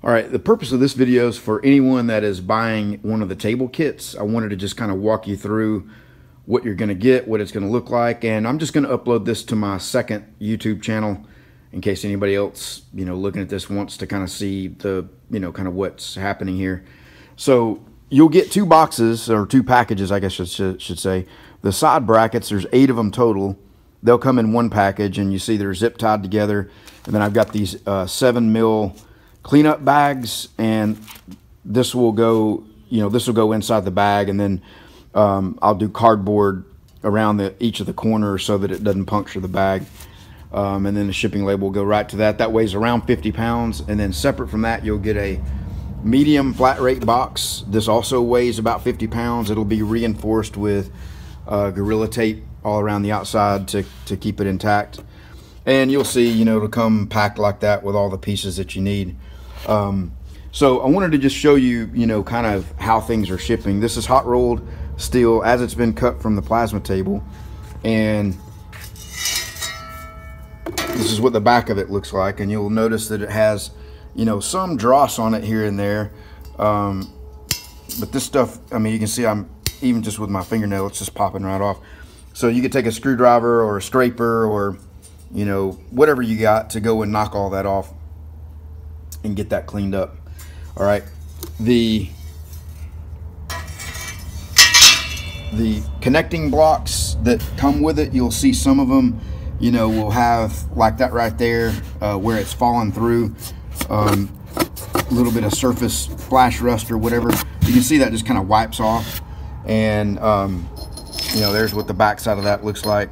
All right, the purpose of this video is for anyone that is buying one of the table kits. I wanted to just kind of walk you through what you're going to get, what it's going to look like, and I'm just going to upload this to my second YouTube channel in case anybody else, looking at this wants to kind of see the, kind of what's happening here. So you'll get 2 boxes, or 2 packages, I guess I should say. The side brackets, there's 8 of them total. They'll come in 1 package, and you see they're zip tied together. And then I've got these 7 mil cleanup bags, and this will go, this will go inside the bag, and then I'll do cardboard around each of the corners so that it doesn't puncture the bag. And then the shipping label will go right to that. That weighs around 50 pounds. And then separate from that, you'll get a medium flat rate box. This also weighs about 50 pounds. It'll be reinforced with Gorilla Tape all around the outside to keep it intact. And you'll see, it'll come packed like that with all the pieces that you need. So I wanted to just show you, kind of how things are shipping. This is hot rolled steel as it's been cut from the plasma table. And this is what the back of it looks like. And you'll notice that it has, some dross on it here and there. But this stuff, you can see I'm, even just with my fingernail, it's just popping right off. So you could take a screwdriver or a scraper or, whatever you got to go and knock all that off and get that cleaned up. All right, the connecting blocks that come with it, you'll see some of them, will have like that right there where it's fallen through, a little bit of surface flash rust or whatever. You can see that just kind of wipes off, and there's what the back side of that looks like.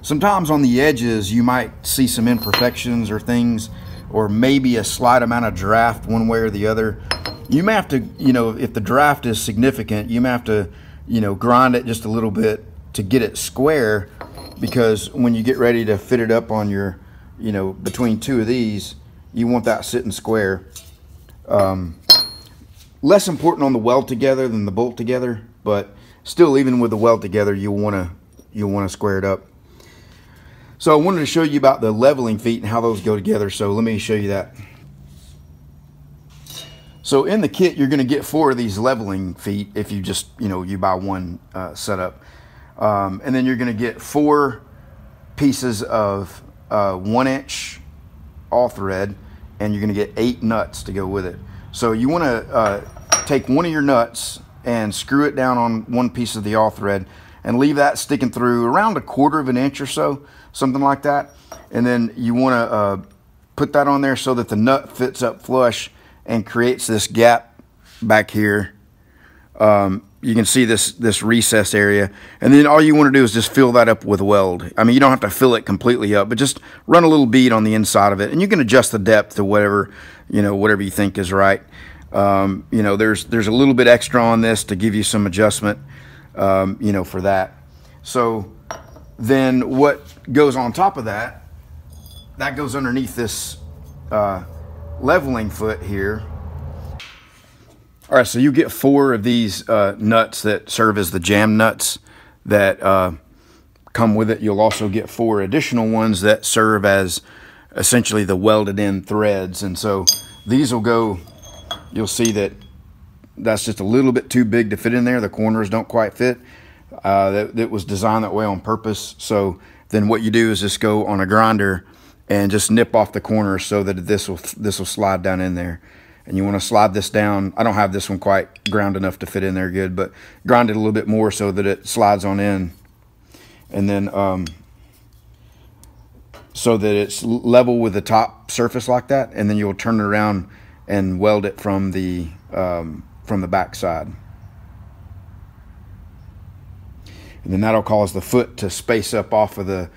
Sometimes on the edges you might see some imperfections or things, or maybe a slight amount of draft one way or the other. You may have to, if the draft is significant, you may have to, grind it just a little bit to get it square, because when you get ready to fit it up on your, between 2 of these, you want that sitting square. Less important on the weld together than the bolt together, but still, even with the weld together, you'll want to square it up. So I wanted to show you about the leveling feet and how those go together. So let me show you that. So in the kit, you're going to get 4 of these leveling feet if you just, you buy one setup. And then you're going to get 4 pieces of 1-inch all thread, and you're going to get 8 nuts to go with it. So you want to take one of your nuts and screw it down on one piece of the all thread and leave that sticking through around 1/4 of an inch or so, something like that. And then you want to put that on there so that the nut fits up flush and creates this gap back here. You can see this recess area, and then all you want to do is just fill that up with weld. You don't have to fill it completely up, but just run a little bead on the inside of it, and you can adjust the depth to whatever you think is right. There's a little bit extra on this to give you some adjustment, for that. So then what goes on top of that goes underneath this leveling foot here. All right, so you get 4 of these nuts that serve as the jam nuts that come with it. You'll also get 4 additional ones that serve as essentially the welded in threads. And so these will go, you'll see that that's just a little bit too big to fit in there. The corners don't quite fit. That was designed that way on purpose. So then what you do is just go on a grinder and just nip off the corners so that this will slide down in there. And you want to slide this down. I don't have this one quite ground enough to fit in there good, but grind it a little bit more so that it slides on in. And then so that it's level with the top surface like that, and then you'll turn it around and weld it from the back side. And then that'll cause the foot to space up off of the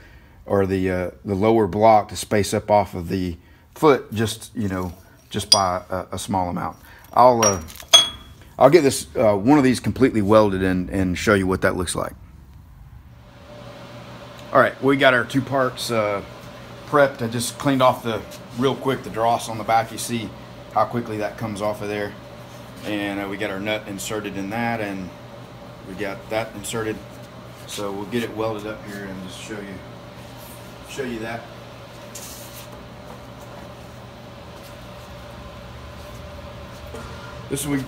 lower block to space up off of the foot, just by a small amount. I'll get this one of these completely welded and show you what that looks like. All right, we got our 2 parts prepped. I just cleaned off real quick the dross on the back. You see how quickly that comes off of there. And we got our nut inserted in that, and we got that inserted. So we'll get it welded up here and just show you that. This week.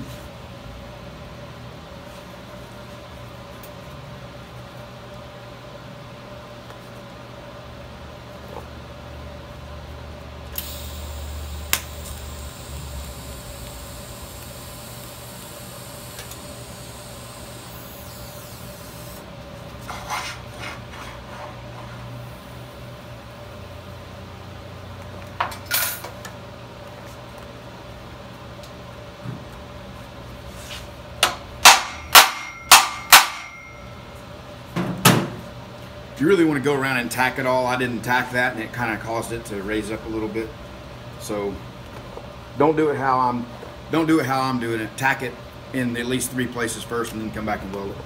You really want to go around and tack it all. I didn't tack that, and it kind of caused it to raise up a little bit. So don't do it how I'm doing it. Tack it in at least 3 places first, and then come back and weld it.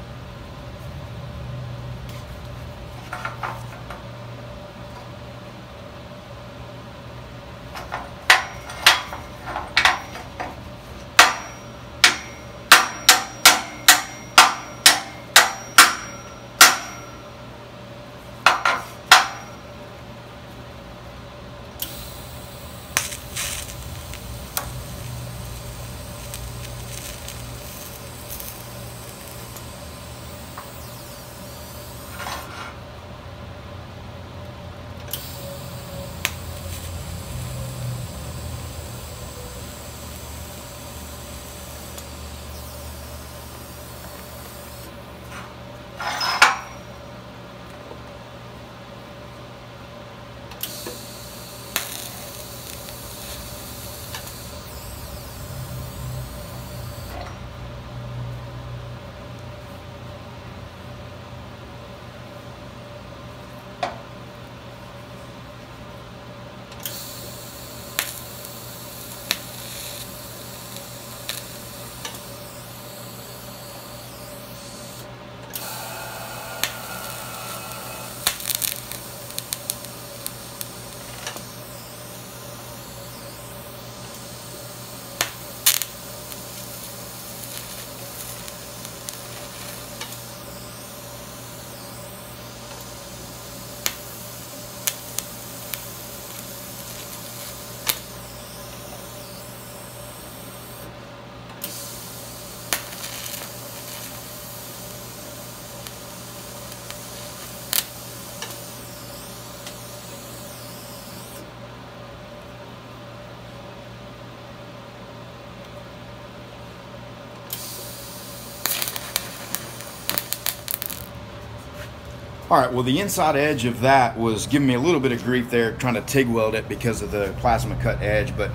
All right, well, the inside edge of that was giving me a little bit of grief there trying to TIG weld it because of the plasma cut edge, but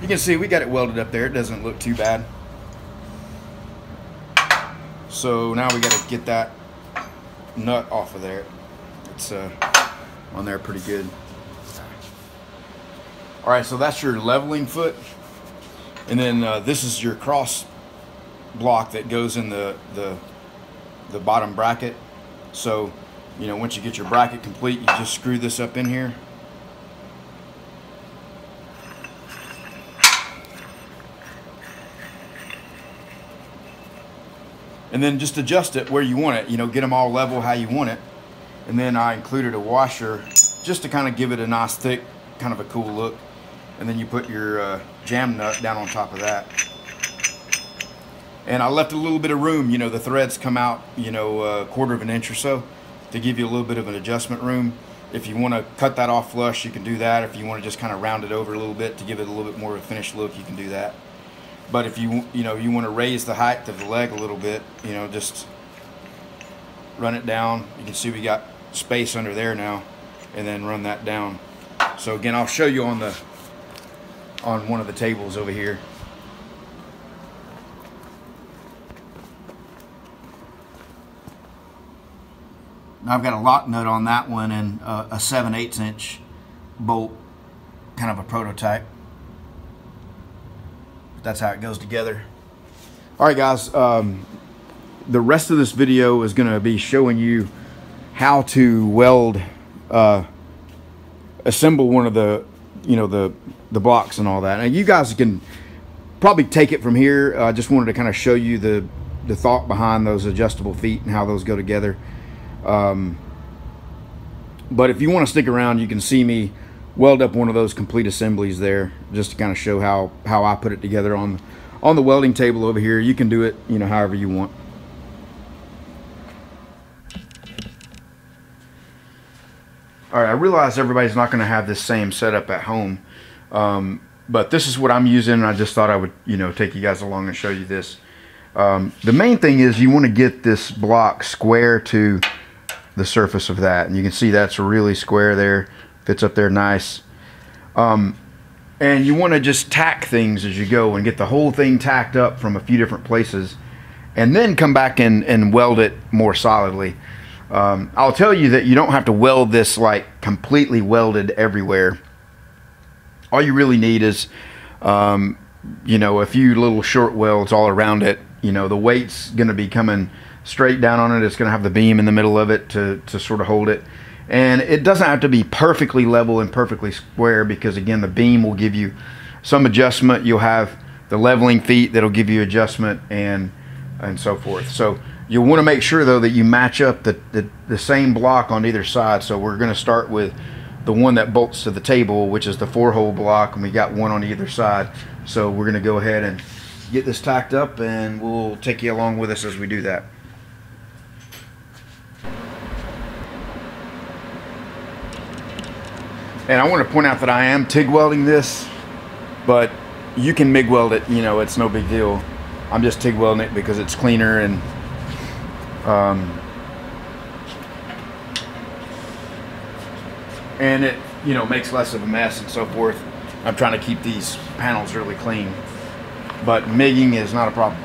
you can see we got it welded up there. It doesn't look too bad. So now we got to get that nut off of there. It's on there pretty good. All right, so that's your leveling foot, and then this is your cross block that goes in the bottom bracket. So, you know, once you get your bracket complete, you just screw this up in here. And then just adjust it where you want it, you know, get them all level how you want it. And then I included a washer just to kind of give it a nice thick, kind of a cool look. And then you put your jam nut down on top of that. And I left a little bit of room, you know, the threads come out, you know, a 1/4 of an inch or so to give you a little bit of an adjustment room. If you want to cut that off flush, you can do that. If you want to just kind of round it over a little bit to give it a little bit more of a finished look, you can do that. But if you want to raise the height of the leg a little bit, you know, just run it down. You can see we got space under there now, and then run that down. So again, I'll show you on one of the tables over here. I've got a lock nut on that one and a 7/8 inch bolt, kind of a prototype. That's how it goes together. All right, guys, the rest of this video is going to be showing you how to weld, assemble one of the, you know, the blocks and all that. Now you guys can probably take it from here. I just wanted to kind of show you the thought behind those adjustable feet and how those go together. But if you want to stick around, you can see me weld up one of those complete assemblies there, just to kind of show how I put it together on on the welding table over here. You can do it, you know, however you want. All right, I realize everybody's not going to have this same setup at home, but this is what I'm using, and I just thought I would, you know, take you guys along and show you this. The main thing is you want to get this block square to the surface of that, and you can see that's really square there, fits up there nice. And you want to just tack things as you go and get the whole thing tacked up from a few different places, and then come back and weld it more solidly. I'll tell you that you don't have to weld this like completely welded everywhere. All you really need is you know, a few little short welds all around it. You know, the weight's going to be coming straight down on it. It's going to have the beam in the middle of it to sort of hold it. And it doesn't have to be perfectly level and perfectly square, because again, the beam will give you some adjustment. You'll have the leveling feet that'll give you adjustment, and so forth. So you'll want to make sure though that you match up the same block on either side. So we're going to start with the one that bolts to the table, which is the 4-hole block, and we got one on either side. So we're going to go ahead and get this tacked up, and we'll take you along with us as we do that. And I want to point out that I am TIG welding this, but you can MIG weld it, you know, it's no big deal. I'm just TIG welding it because it's cleaner, and it, you know, makes less of a mess and so forth. I'm trying to keep these panels really clean, but MIGging is not a problem.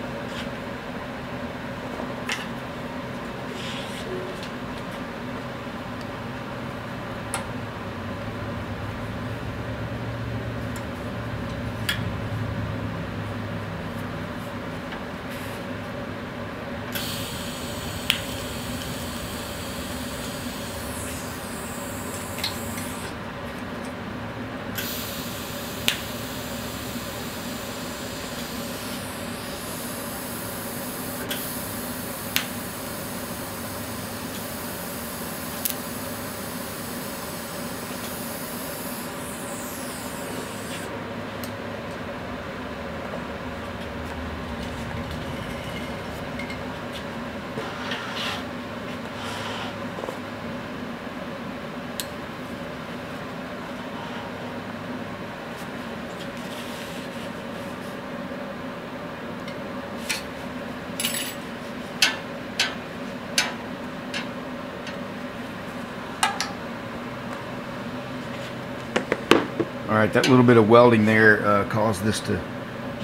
All right, that little bit of welding there caused this to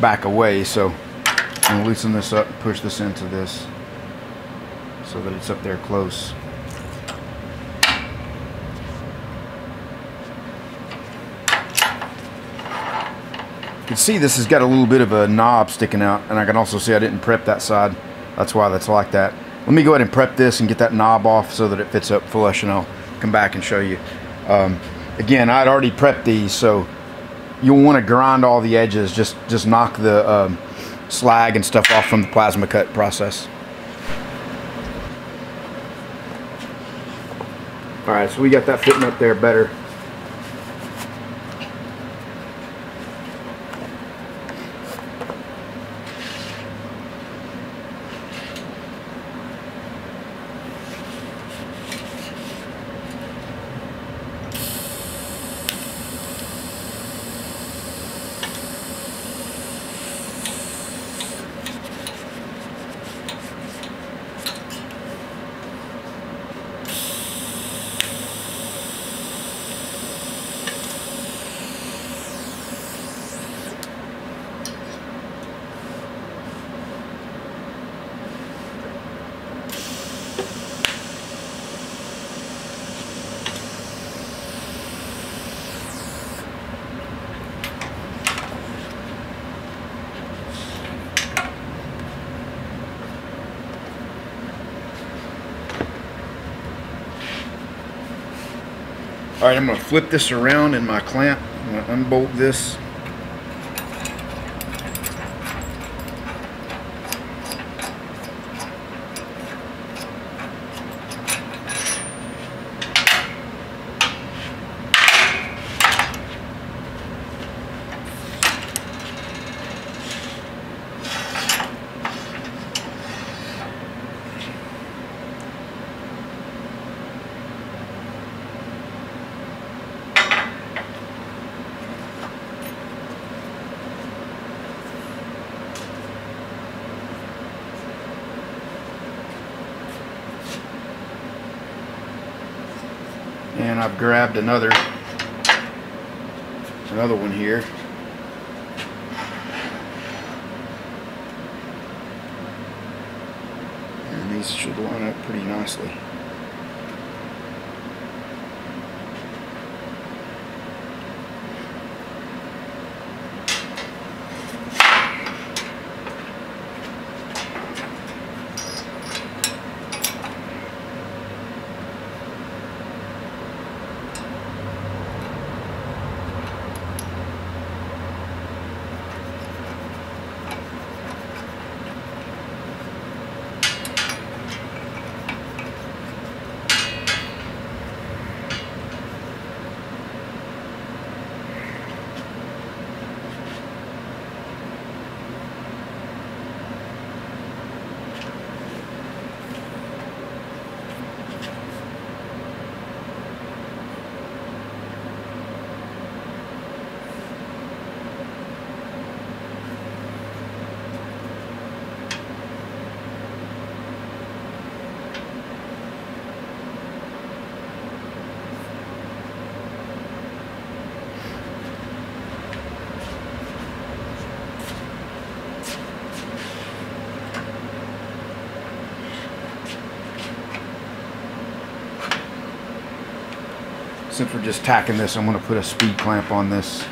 back away, so I'm going to loosen this up and push this into this so that it's up there close. You can see this has got a little bit of a knob sticking out, and I can also see I didn't prep that side. That's why that's like that. Let me go ahead and prep this and get that knob off so that it fits up flush, and I'll come back and show you. Again, I'd already prepped these, so you'll want to grind all the edges. Just knock the slag and stuff off from the plasma cut process. All right, so we got that fitting up there better. All right, I'm going to flip this around in my clamp. I'm going to unbolt this. then I've grabbed another one here. And these should line up pretty nicely. Since we're just tacking this, I'm going to put a speed clamp on this.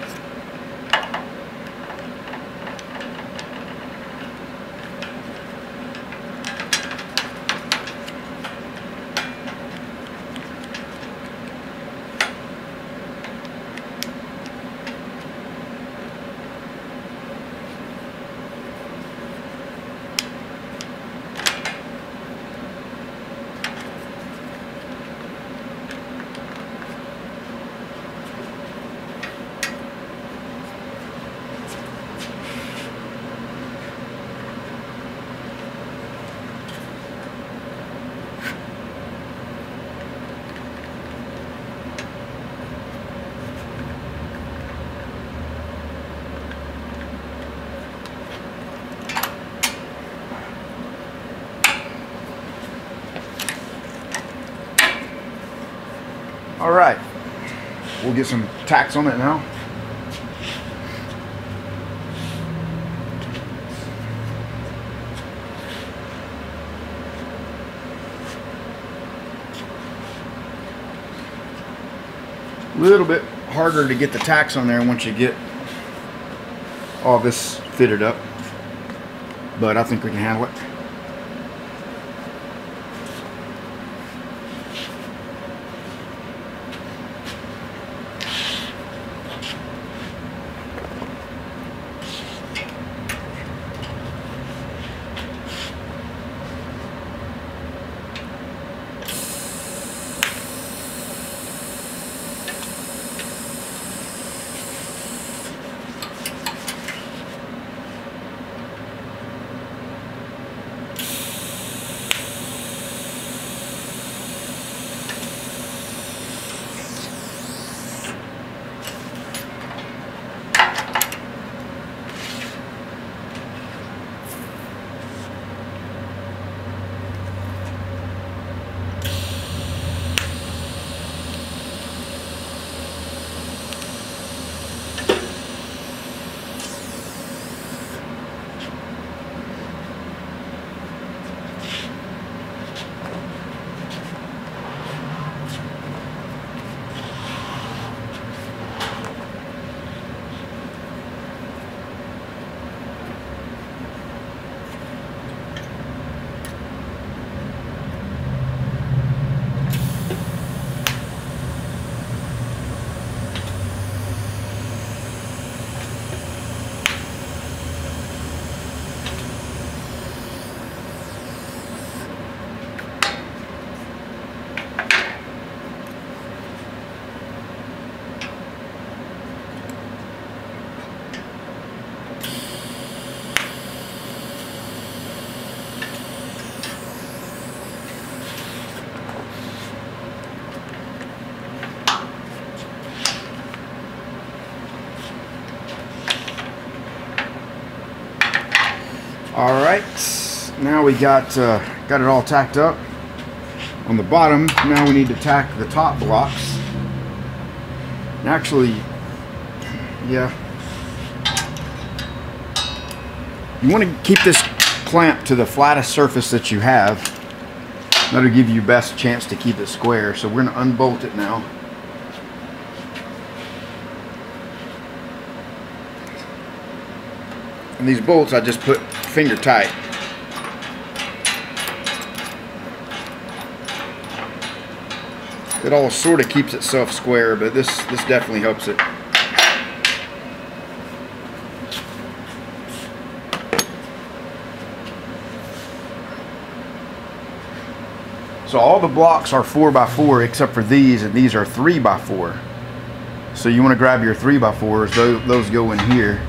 All right, we'll get some tacks on it now. A little bit harder to get the tacks on there once you get all this fitted up, but I think we can handle it. All right, now we got it all tacked up on the bottom. Now we need to tack the top blocks. Actually, yeah. You want to keep this clamp to the flattest surface that you have. That'll give you best chance to keep it square. So we're going to unbolt it now. And these bolts I just put finger tight. It all sort of keeps itself square, but this definitely helps it. So all the blocks are 4x4 except for these, and these are 3x4. So you want to grab your 3x4s, those go in here.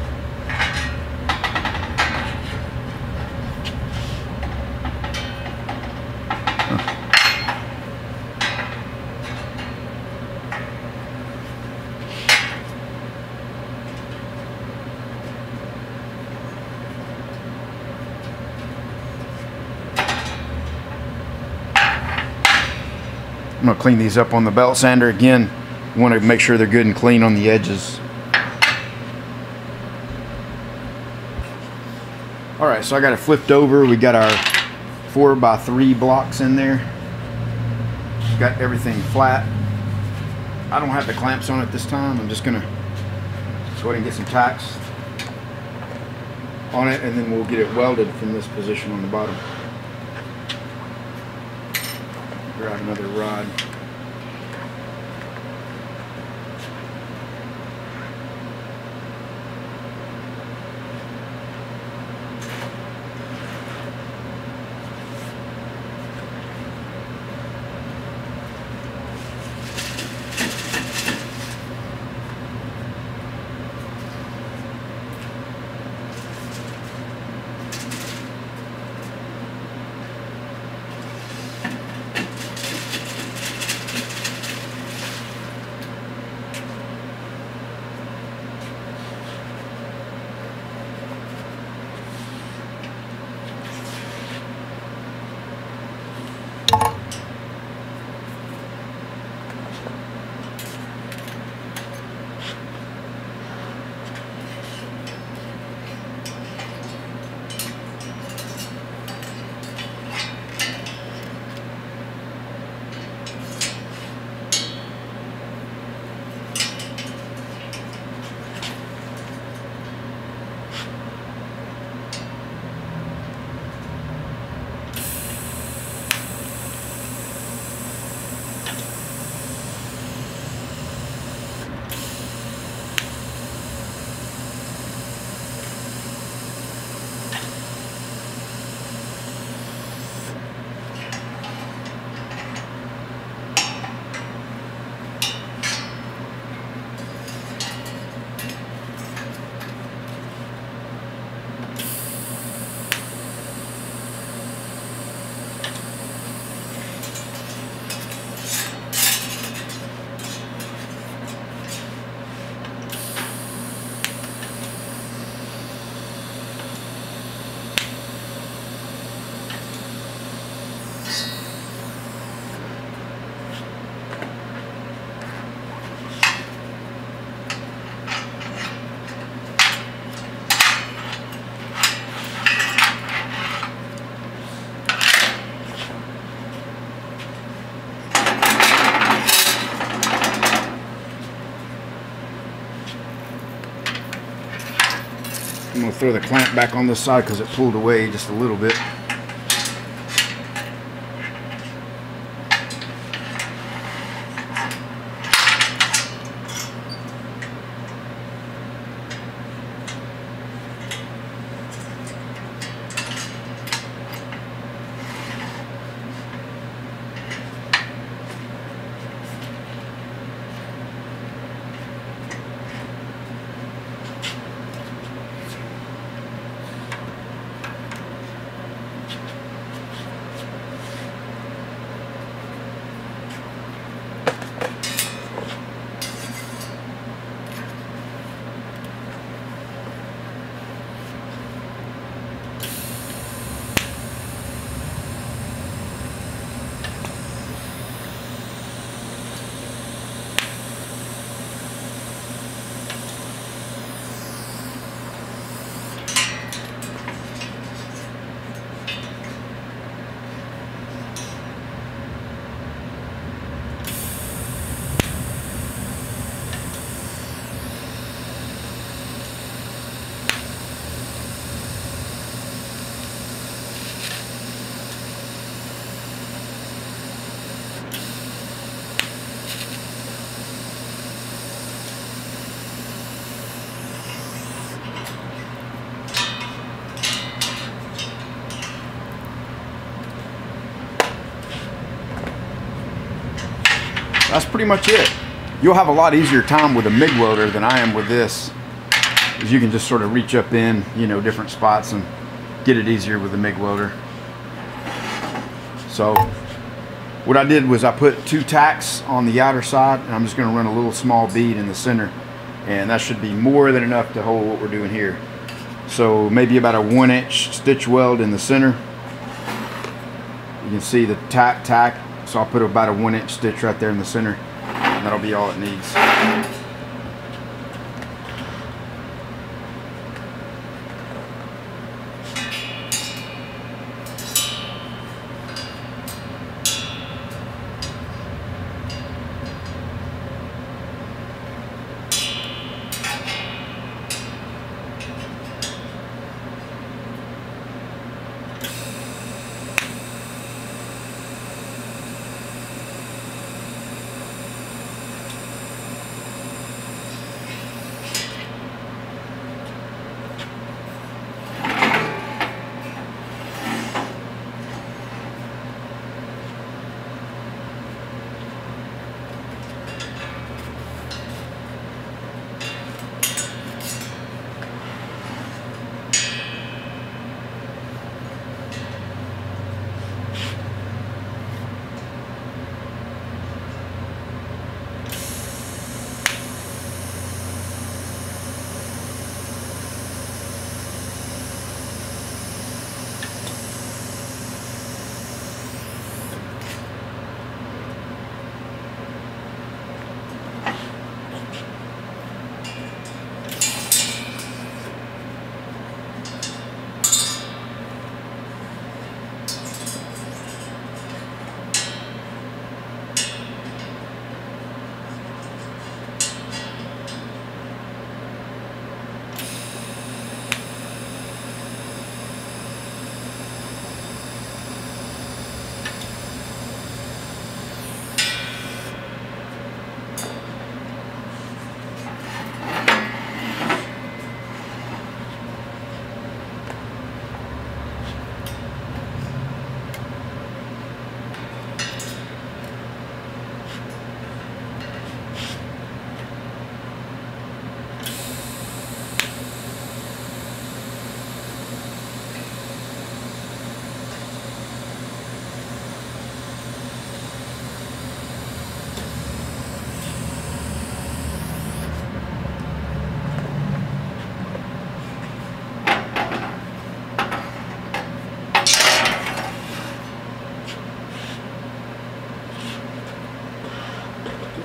I'm going to clean these up on the belt sander again. You want to make sure they're good and clean on the edges. Alright, so I got it flipped over. We got our 4x3 blocks in there. Got everything flat. I don't have the clamps on it this time. I'm just going to go ahead and get some tacks on it, and then we'll get it welded from this position on the bottom. Grab another rod. I'm going to throw the clamp back on this side because it pulled away just a little bit. that's pretty much it. You'll have a lot easier time with a MIG welder than I am with this, because you can just sort of reach up in, you know, different spots and get it easier with the MIG welder. So what I did was I put 2 tacks on the outer side, and I'm just going to run a little small bead in the center, and that should be more than enough to hold what we're doing here. So maybe about a 1-inch stitch weld in the center. You can see the tack, so I'll put about a 1-inch stitch right there in the center, and that'll be all it needs.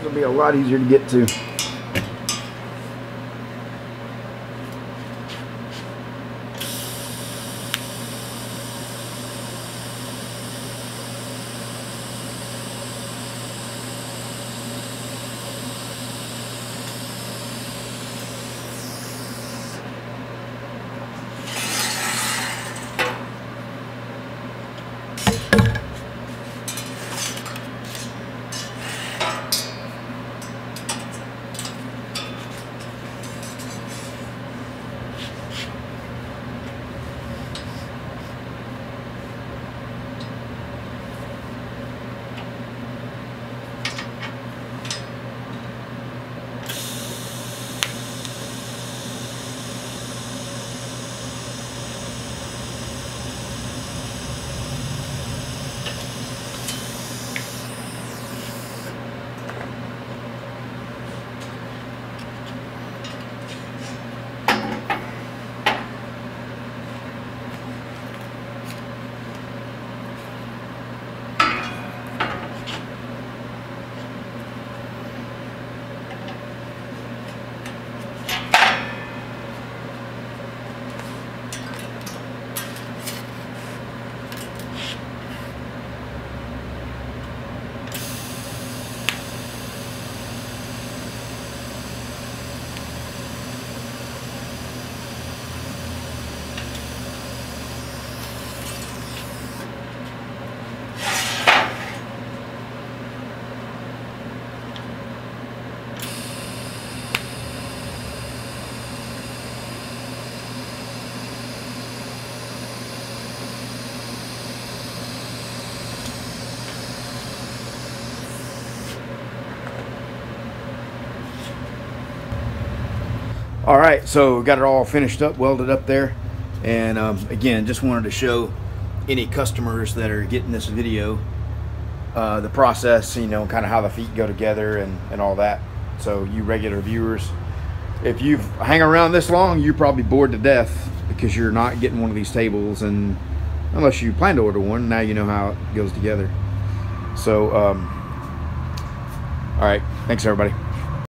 It'll be a lot easier to get to. All right, so got it all finished up, welded up there, and again, just wanted to show any customers that are getting this video the process, you know, kind of how the feet go together and all that. So you regular viewers, if you've hang around this long, you're probably bored to death because you're not getting one of these tables, and unless you plan to order one, now you know how it goes together. So all right, thanks everybody.